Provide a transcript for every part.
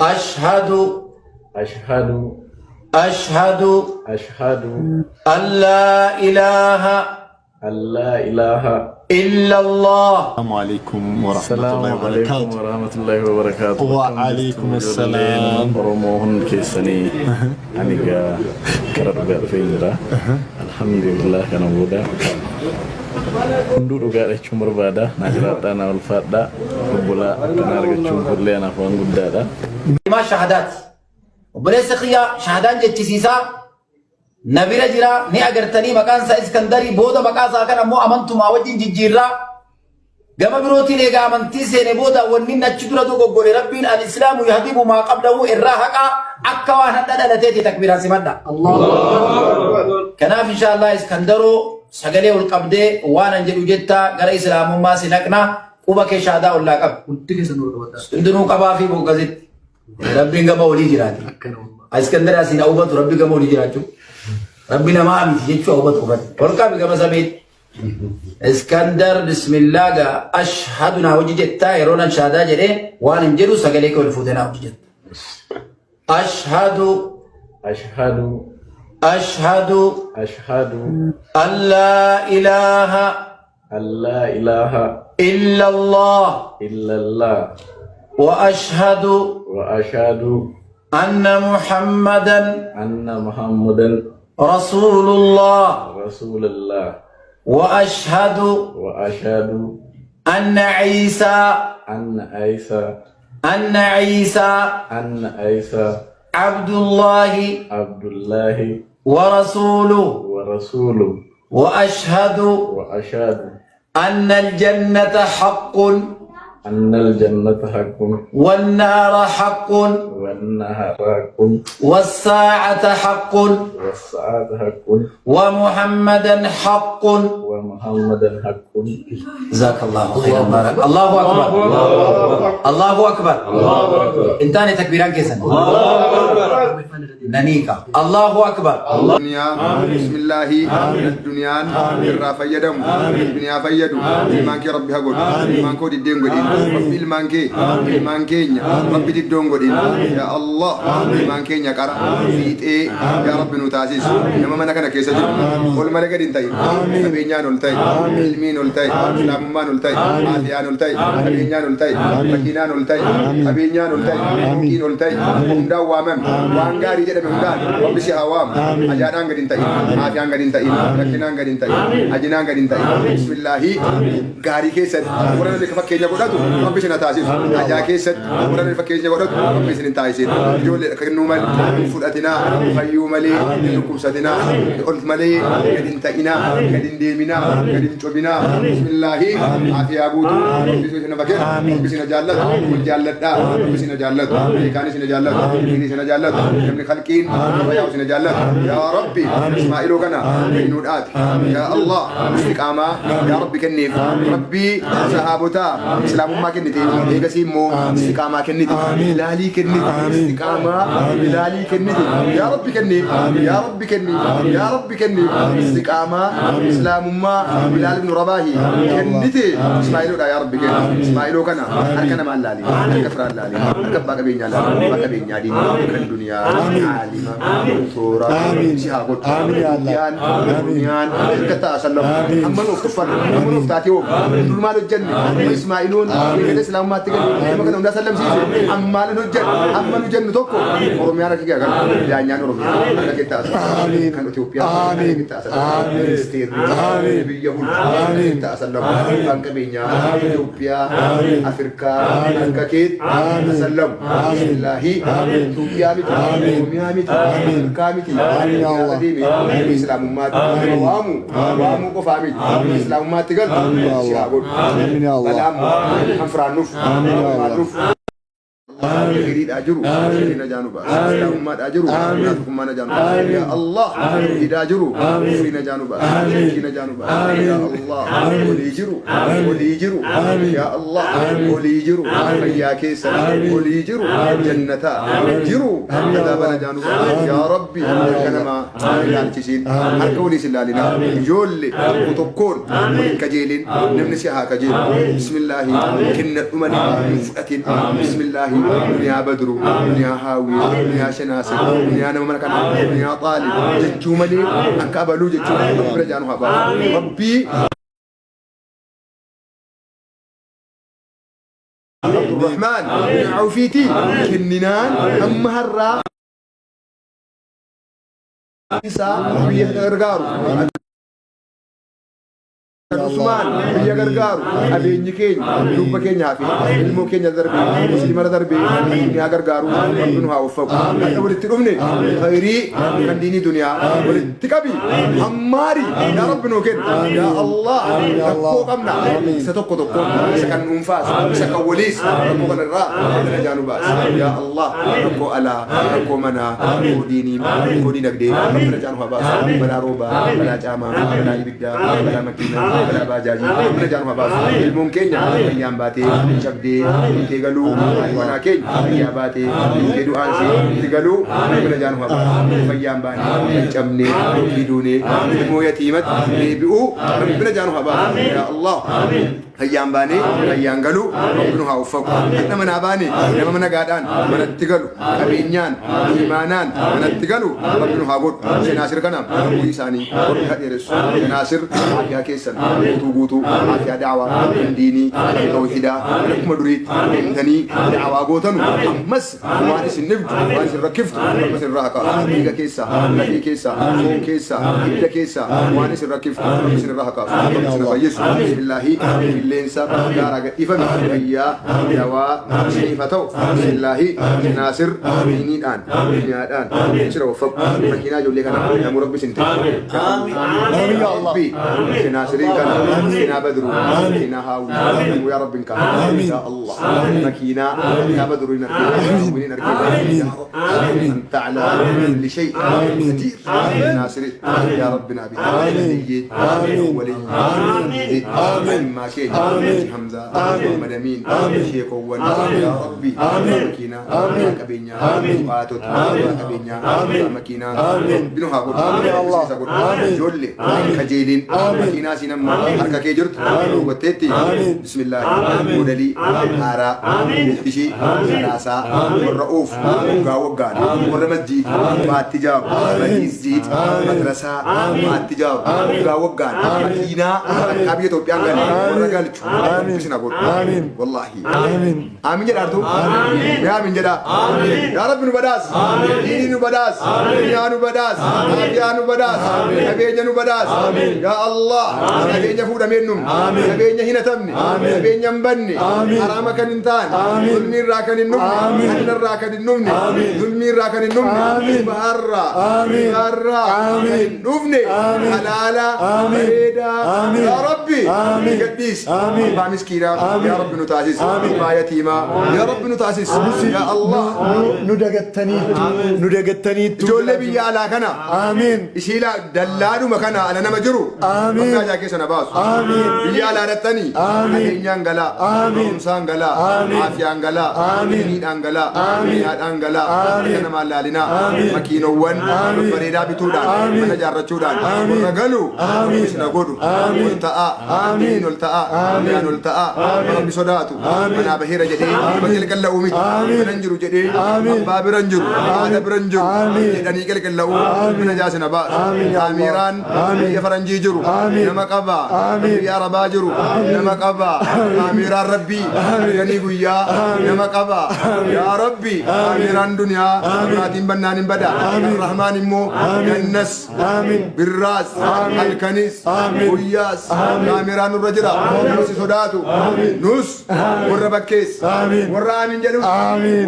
أشهد أشهد أشهد أشهد أن لا إله أن لا إله إلا الله. السلام عليكم ورحمة الله وبركاته. ورحمة الله وبركاته. وعليكم السلام. روموهن كيسني أنيقا كرب فينرا الحمد لله كان ودا كندو قال cumur bada najrata na ulfada bula kanarga cumur lena fon gudada ما شهادات وبليس خيا شهادان جتسيسا نبي رجرا ني اغرتني مكان سا اسكندري بودا مكاسا كان مو امنتم ما وجين جيرا جما بروتي لغا امنتي سيني بودا وني نچدرا دو غول ربي الاسلام يهدم ما قبله الراحقا اكوا نددلتي تكبيرا سمدا الله كان ان شاء الله اسكندرو سغلي والقبده وانا نجدو جتا غير اسلام ما سنقنا وبك شهاده الله قب ودك سنور اندنو قبا في بوغزت ربي غما ولي جراتي اسكندر اسين اوبت ربي غما ولي جراتو ربنا ما عم يجيشوا اوبت اوبت ولقا بغما سبيت اسكندر بسم الله اشهدنا وجدتا يرونا شهاده جدي وان نجدو سغلي كو الفوتنا وجدت اشهد أشهد أشهد أشهد أن لا إله أن لا إله إلا الله إلا الله وأشهد وأشهد أن محمدا أن محمدا رسول الله رسول الله وأشهد وأشهد أن عيسى أن عيسى أن عيسى أن عيسى عبد الله عبد الله ورسوله ورسوله وأشهد وأشهد أن الجنة حق أن الجنة حق والنار حق والنهر حق والساعة حق والساعة حق ومحمدا حق. ومحمدا حق. جزاك الله خيرا بارك الله أكبر الله أكبر انتاني تكبيران كيسن ننيكا الله أكبر الدنيا بسم الله الدنيا الرافع يدم الدنيا فيدو المانك ربي هقول المانكو دي دينغودين ربي المانكينيا ربي دي دونغودين يا الله المانكينيا كارا فيت ايه يا ربي نتاسيس نما منا كان كيسا جير قول ملك دين تاي أبينيان نلتاي علمين نلتاي لامما نلتاي آتيان نلتاي أبينيان نلتاي مكينان نلتاي أبينيان نلتاي مكين نلتاي ممدا وامم وانغاري جدا ممدان ربي سي هوام أجانان قدين تاي آتيان قدين تاي لكنان قدين تاي أجنان قدين تاي بسم الله غاري كيسا ورنا لكفكينيا قداتو ربي سي نتاسيس أجا كيسا ورنا لكفكينيا قداتو ربي سي نتاسيس جول كنومل فلاتنا فيوملي لكوساتنا قلت ملي قدين تاينا قدين ديمنا قدين شوبنا بسم الله عافية أبوتو ربي سي نبكي ربي سي نجالت والجالت ربي سي نجالت كاني سي نجالت كيني سي نجالت ابن خلقين ويا سي نجالت يا ربي اسماعيل وكنا نودات يا الله استقامة يا ربي كنيف ربي صحابتا اسلام ما كنتي ديغسي مو استقامة كنتي لالي كنتي استقامة لالي كنتي يا ربي كنيف يا ربي كنيف يا ربي كنيف استقامة اسلام ما بلال بن رباهي كنتي اسماعيل يا ربي كنيف اسماعيل وكنا أركنا مع لالي أركفر لالي أركب باقي بينيا لالي باقي بينيا دين الدنيا عالمة دكتورة شهابوت يان دنيان كتا سلم أما نوكفر أما نوفتاتيو كل ما الجنة إسماعيلون كده سلام ما تيجي ما كنا ندا سلم سيسو أما نوجن أما نوجن توكو أروميانا كي كذا لانيان أروميانا أنا كتا سلم كانوا إثيوبيا كتا سلم ستير بيجون كتا سلم بانك بينيا إثيوبيا أفريقيا كاكيد سلم الله إثيوبيا ميت أروميا ميت أفريقيا ميت يا الله إسلام ما وامو كفامي إسلام ما تقول شعبون بلام أفرانوف معروف يريد أجرو سيدنا جانوبا اللهم أجرو ناتكم ما نجانوبا يا الله يريد أجرو سيدنا جانوبا سيدنا جانوبا يا الله وليجرو وليجرو يا الله وليجرو يا كيسا وليجرو جنتا جرو كتابنا جانوبا يا ربي كنما يالتشين هركولي سلالنا جول وتكون كجيلين نمنسيها كجيل بسم الله كنا أمني فتين بسم الله دنيا بدر دنيا هاوي دنيا شناسي دنيا نما ملكنا دنيا طالب جتشومني أنكابلو جتشومني برجانو هبا ربي عبد الرحمن عوفيتي كننان أما هرّا إسا بيغرغارو Usman biyya gargaaru abeenyi keenya dubba keenyaa fi ilmoo keenya darbe musliimara darbe duniyaa gargaaru nu haa uffagu akka walitti dhufne khayrii kan diinii duniyaa walitti qabi hammaari yaa rabbi nuu kenna yaa Allah rakkoo qabna isa tokko tokko isa kan dhuunfaas isa kan waliis rakkoo kanarraa dana jaanu baas yaa Allah rakkoo alaa rakkoo manaa rakkoo diinii rakkoo diinagdee dana jaanu haa baas balaa roobaa balaa caamaa balaa ibiddaa balaa makiinaa بلا باجاجي بلا جانو باس المون كينيا ايام باتي شبدي تيغلو وانا كين ايام باتي كيدو انسي تيغلو بلا جانو باس فيام باني چمني كيدوني مو يتيمت بيبو بلا جانو باس يا الله هيام باني هيام غلو ربنا هاوفق انما ناباني لما من غادان من تيغلو ابينيان ايمانان من تيغلو ربنا هاغوت سناسر كنام ويساني هديرس سناسر يا كيسن guutu afiya da'wa dini tawhida kuma durit tani da'wa gootanu ammas waan isin nibdu waan isin rakiftu ammas irraqa diga keessa nabi keessa foon keessa hidda keessa waan isin rakiftu ammas irraqa isin fayyis bismillah billensa gaara gadifami ayya dawa sifatu bismillah nasir dinidan dunyadan sira wafaq makina jolle kana namu rabbi sinti amin ya allah sinasirin kana مكينا بدر مكينا هاوي يا رب إنك يا الله مكينا يا بدر نركب يا رب أنت على كل شيء قدير ناصر يا ربنا بك سيد ولي آمين ما شيء حمزة محمد أمين شيخ أول يا ربي مكينا كبينا واتت كبينا مكينا بنوها الله جولي كجيلين مكينا سينما harka kee jirtu wotteetti bismillah mudali hara tishi salasa warrauf gawgan warra masjid maatijab masjid madrasa maatijab gawgan makina kabiye Itoophiyaa gani warra galchu bisna god amin wallahi amin amin jedhartu ya amin jedha ya rabbi nu badas dini nu badas dunya nu badas afiya nu badas kabeenya nu badas ya allah kabeenya fuudha mennum kabeenya hina tabni kabeenya mbanni harama kan intaan zulmi irraa kan innumni hanna irraa kan innumni zulmi irraa kan innumni baharra baharra innufne halala bareeda ya rabbi gaddis abbaa miskiina ya rabbi nu taasis abbaa yatiima ya rabbi nu taasis ya allah nu dagattaniitu ijoollee biyya alaa kana amiin isiila dallaadhuma kana ala nama jiru amiin bakka keessa na baasu amiin biyya alaa dhattani amiin gala amiin umsaan gala afiyaan gala amiin gala amiin gala kana maalaalina makiinowwan bareedaa bituudhaan mana jaarrachuudhaan warra galu isna godhu ta'a amiin ol ta'a amiin ol ta'a rabbi sodaatu mana bahira jedhee qalqalla'u miti nan jiru jedhee abbaa biran jiru haadha biran jiru jedhanii qalqalla'u mana jaasina baas amiiraan biyya faranjii jiru nama qaba biyya arabaa jiru nama qaba amiiraan rabbii ganii guyyaa nama qaba yaa rabbi amiiraan duniyaa maatiin bannaan hin bada rahmaan immoo gannas birraas halkanis guyyaas amiiraan nurra jira nusi sodaatu nus warra bakkees warra amiin jedhu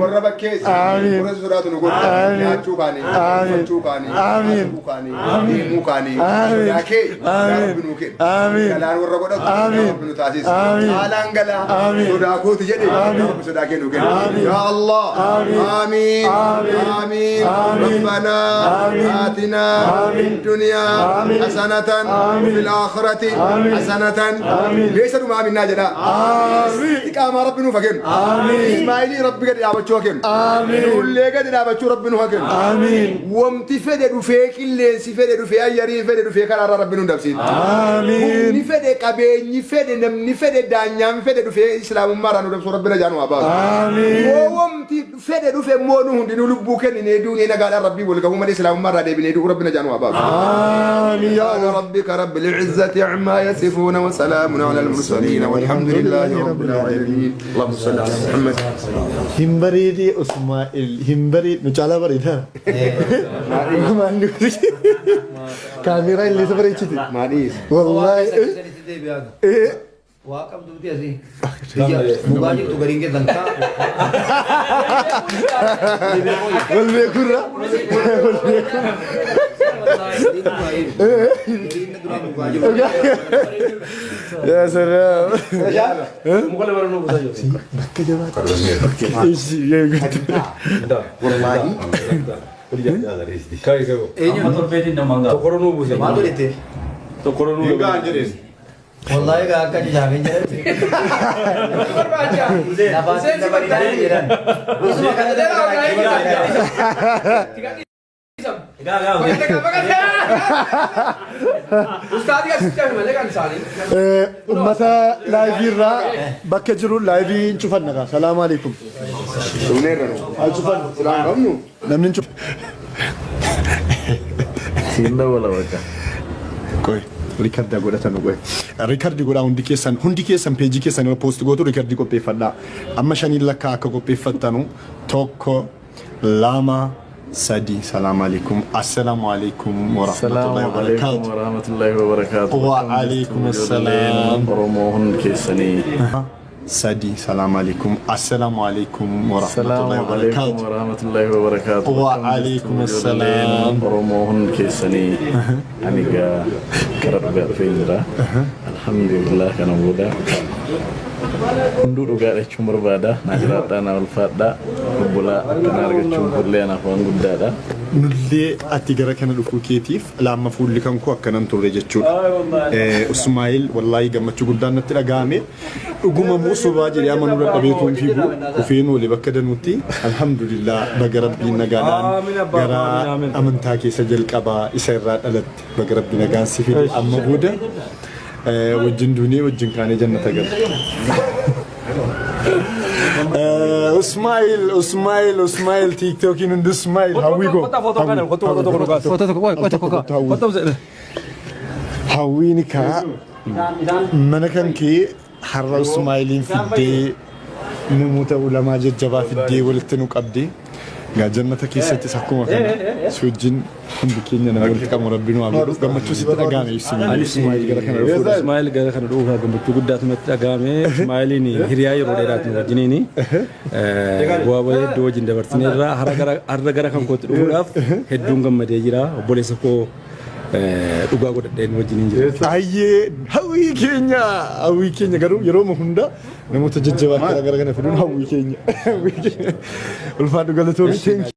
warra bakkees warra sodaatu nu godhu nyaachuu kaanii uffachuu kaanii arguu kaanii deemuu kaanii sodaa kee yaa rabbi nuu kenna galaan warra godhatu yaa rabbi nu taasis haalaan galaa sodaa kooti jedhe yaa rabbi sodaa kee nuu kenna yaa Allah amiin amiin rabbana aatina fid dunya hasanatan fil aakhirati hasanatan كيسر ما منا جدا آمين تكام ربنا فكين آمين إسماعيل ربي قد يابتشوا كين آمين واللي قد يابتشوا ربنا فكين آمين وامتفاد رفيق اللي سفاد رفيق أيرين فاد رفيق كلا ربنا دبسين آمين نفاد كابين نفاد نم نفاد دانيا نفاد رفيق إسلام مرة ندبس ربنا جانوا أبا آمين وامتفاد رفيق مونو هندي نلبوكن ندو نجعل ربي والكهم الإسلام مرة دبي ندو ربنا جانوا أبا آمين يا ربك رب العزة عما يصفون وسلام على المرسلين والحمد لله رب العالمين اللهم صل على محمد Himbaridi Usmail Himbarid Nuchala barida Mandu Kamera ini seperti itu manis Wallahi Wakam tu dia sih. Mubajir tu garing ke dangka. Walbe kurra Ya salam Mukanya baru nunggu saja. Wallahi Kai kai. Motor petin dah mangga. Tokoro nunggu saja. Malu itu. Tokoro nunggu. Enggak anjir Wallahi gak akan dijamin jadi. Berbaca. Dapat ini jiran. Itu makanya dia ummata live irra bakka jiru live cufannaga assalamu alaikum cufan namni cuf Sinda wala waka. koy rikardi godhatan koy rikardi godha hundi keessan page keessan irra post gootu rikardi qopheeffadha amma shanii lakka akka qopheeffattanu tokko lama سادي السلام عليكم السلام عليكم ورحمة الله وبركاته ورحمة الله وبركاته وعليكم السلام روموهن كيسني سادي السلام عليكم السلام عليكم ورحمة الله وبركاته ورحمة الله وبركاته وعليكم السلام روموهن كيسني أنيقا كرب فينرا الحمد لله كان ودا Kundu uga cumur bada najrata na ulfada bula narga cumur le na fon guddada nulle ati gara kana dufu keetiif lamma fulli kan ko akkanan turre jechuudha Usmail wallahi gammachu guddaan natti dhagaame dhuguma musuba jiri amanu dhabeetuun fiigu kufeenu le bakka danutti alhamdulillah baga rabbiin nagaadhaan gara amantaa keessa jalqaba isa irraa dhalatti baga rabbiin nagaan sifi amma booda wajjin duunii wajjin kaanee jannata gala Usmail TikTok in the smile how we go how we nika manakan ki harra Usmailin fidde namoota ulamaa jajjabaa fiddee walitti nu qabdi gaa jannata keessatti akkuma kana sujjin hundi keenya nama walitti qabu rabbiin waa godhu gammachuu sitti dhagaame ibsini Ismail gara kana dhufuudha Ismail gara kana dhufuudha gammachuu guddaatu natti dhagaame Ismailin hiriyaa yeroo dheeraatu wajjiniini bu'aa bahee iddoo wajjin dabarsineerra har'a gara kan kootti dhufuudhaaf hedduun gammadee jira obboleessa koo dhugaa godhadheen wajjiniin jira ayyee hawwii keenya garuu yeroo hunda namoota jajjabaa gara kana fiduun hawwii keenya ulfaadhu galatoomii